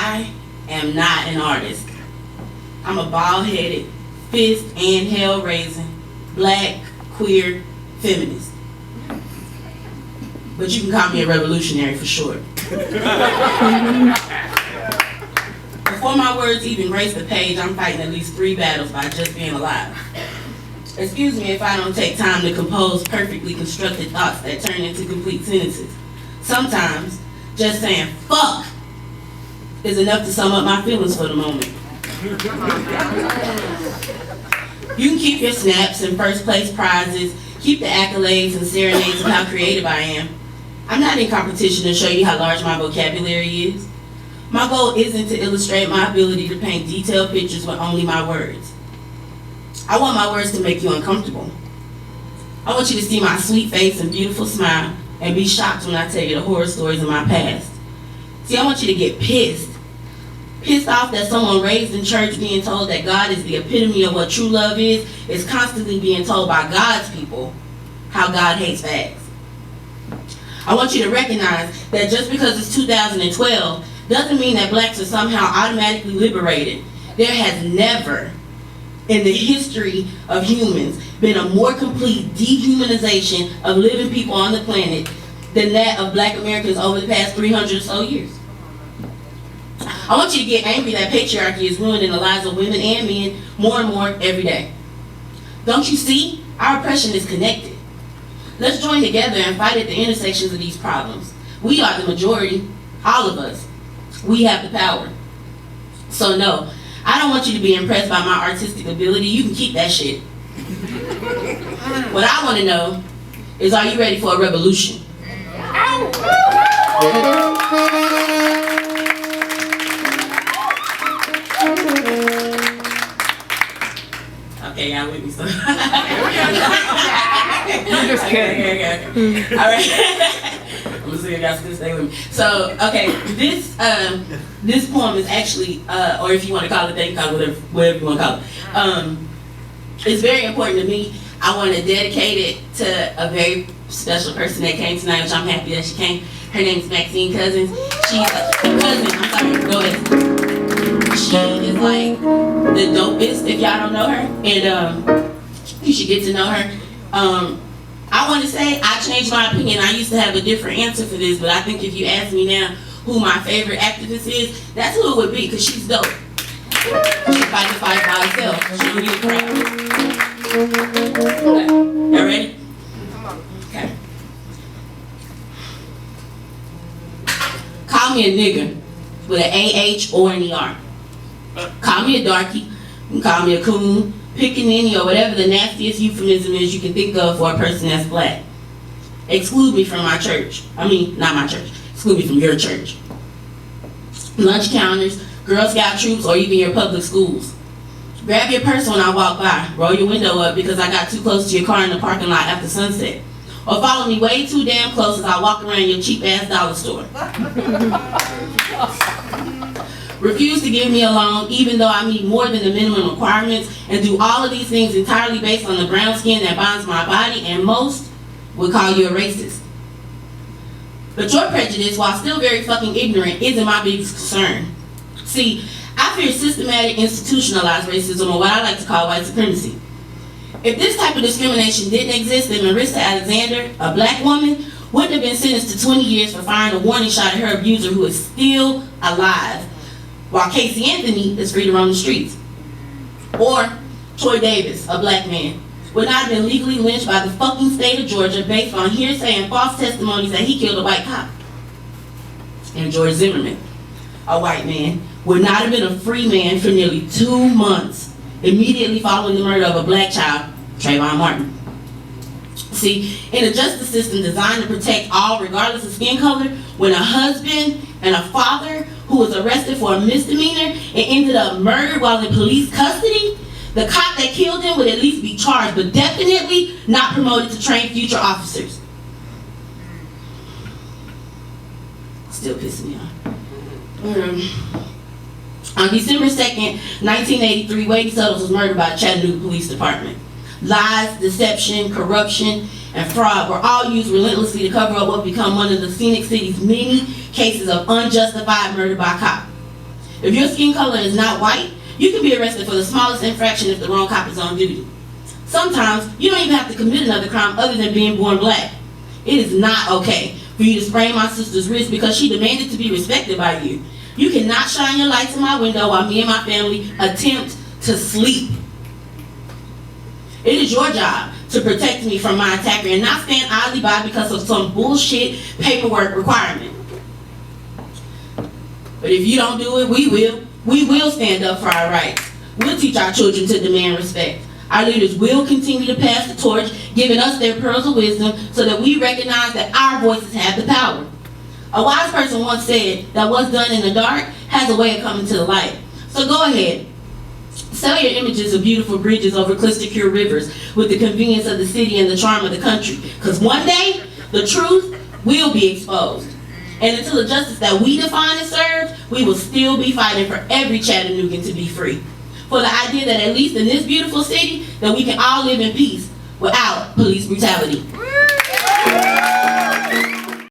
I am not an artist. I'm a bald-headed, fist and hell-raising, black, queer, feminist. But you can call me a revolutionary for short. Before my words even grace the page, I'm fighting at least 3 battles by just being alive. Excuse me if I don't take time to compose perfectly constructed thoughts that turn into complete sentences. Sometimes, just saying fuck is enough to sum up my feelings for the moment. You can keep your snaps and first place prizes, keep the accolades and serenades of how creative I am. I'm not in competition to show you how large my vocabulary is. My goal isn't to illustrate my ability to paint detailed pictures with only my words. I want my words to make you uncomfortable. I want you to see my sweet face and beautiful smile and be shocked when I tell you the horror stories of my past. See, I want you to get pissed. Pissed off that someone raised in church being told that God is the epitome of what true love is constantly being told by God's people how God hates fags. I want you to recognize that just because it's 2012 doesn't mean that blacks are somehow automatically liberated. There has never, in the history of humans, been a more complete dehumanization of living people on the planet than that of black Americans over the past 300 or so years. I want you to get angry that patriarchy is ruining the lives of women and men more and more every day. Don't you see? Our oppression is connected. Let's join together and fight at the intersections of these problems. We are the majority, all of us. We have the power. So no, I don't want you to be impressed by my artistic ability. You can keep that shit. What I want to know is, are you ready for a revolution? Okay, y'all with me, so. I'm just kidding. Okay. All right. I'm gonna see if y'all still stay with me. So, okay, this poem is actually, or if you want to call it, they can call it whatever you want to call it. It's very important to me. I want to dedicate it to a very special person that came tonight, which I'm happy that she came. Her name's Maxine Cousins. She's go ahead. She is like the dopest, if y'all don't know her, and you should get to know her. I want to say I changed my opinion. I used to have a different answer for this, but I think if you ask me now who my favorite activist is, that's who it would be, because she's dope. She fight the fight by herself. She would be a crap. Okay. Y'all ready? Okay. Call me a nigger with an AH or an ER. Call me a darkie. You can call me a coon, pickaninny, or whatever the nastiest euphemism is you can think of for a person that's black. Exclude me from my church. I mean, not my church. Exclude me from your church. Lunch counters, Girl Scout troops, or even your public schools. Grab your purse when I walk by. Roll your window up because I got too close to your car in the parking lot after sunset. Or follow me way too damn close as I walk around your cheap-ass dollar store. Refuse to give me a loan even though I meet more than the minimum requirements, and do all of these things entirely based on the brown skin that binds my body, and most would call you a racist. But your prejudice, while still very fucking ignorant, isn't my biggest concern. See, I fear systematic institutionalized racism, or what I like to call white supremacy. If this type of discrimination didn't exist, then Marissa Alexander, a black woman, wouldn't have been sentenced to 20 years for firing a warning shot at her abuser who is still alive, while Casey Anthony is free to roam the streets. Or Troy Davis, a black man, would not have been legally lynched by the fucking state of Georgia based on hearsay and false testimonies that he killed a white cop. And George Zimmerman, a white man, would not have been a free man for nearly 2 months immediately following the murder of a black child, Trayvon Martin. See, in a justice system designed to protect all regardless of skin color, when a husband and a father who was arrested for a misdemeanor and ended up murdered while in police custody, the cop that killed him would at least be charged, but definitely not promoted to train future officers. Still pissing me off. On December 2nd, 1983, Wade Suttles was murdered by the Chattanooga Police Department. Lies, deception, corruption, and fraud were all used relentlessly to cover up what become one of the Phoenix City's many cases of unjustified murder by cop. If your skin color is not white, you can be arrested for the smallest infraction if the wrong cop is on duty. Sometimes, you don't even have to commit another crime other than being born black. It is not okay for you to sprain my sister's wrist because she demanded to be respected by you. You cannot shine your lights in my window while me and my family attempt to sleep. It is your job to protect me from my attacker and not stand idly by because of some bullshit paperwork requirement. But if you don't do it, we will. We will stand up for our rights. We'll teach our children to demand respect. Our leaders will continue to pass the torch, giving us their pearls of wisdom so that we recognize that our voices have the power. A wise person once said that what's done in the dark has a way of coming to the light. So go ahead. Sell your images of beautiful bridges over crystal-clear rivers with the convenience of the city and the charm of the country. Because one day, the truth will be exposed. And until the justice that we define is served, we will still be fighting for every Chattanoogan to be free. For the idea that at least in this beautiful city, that we can all live in peace without police brutality.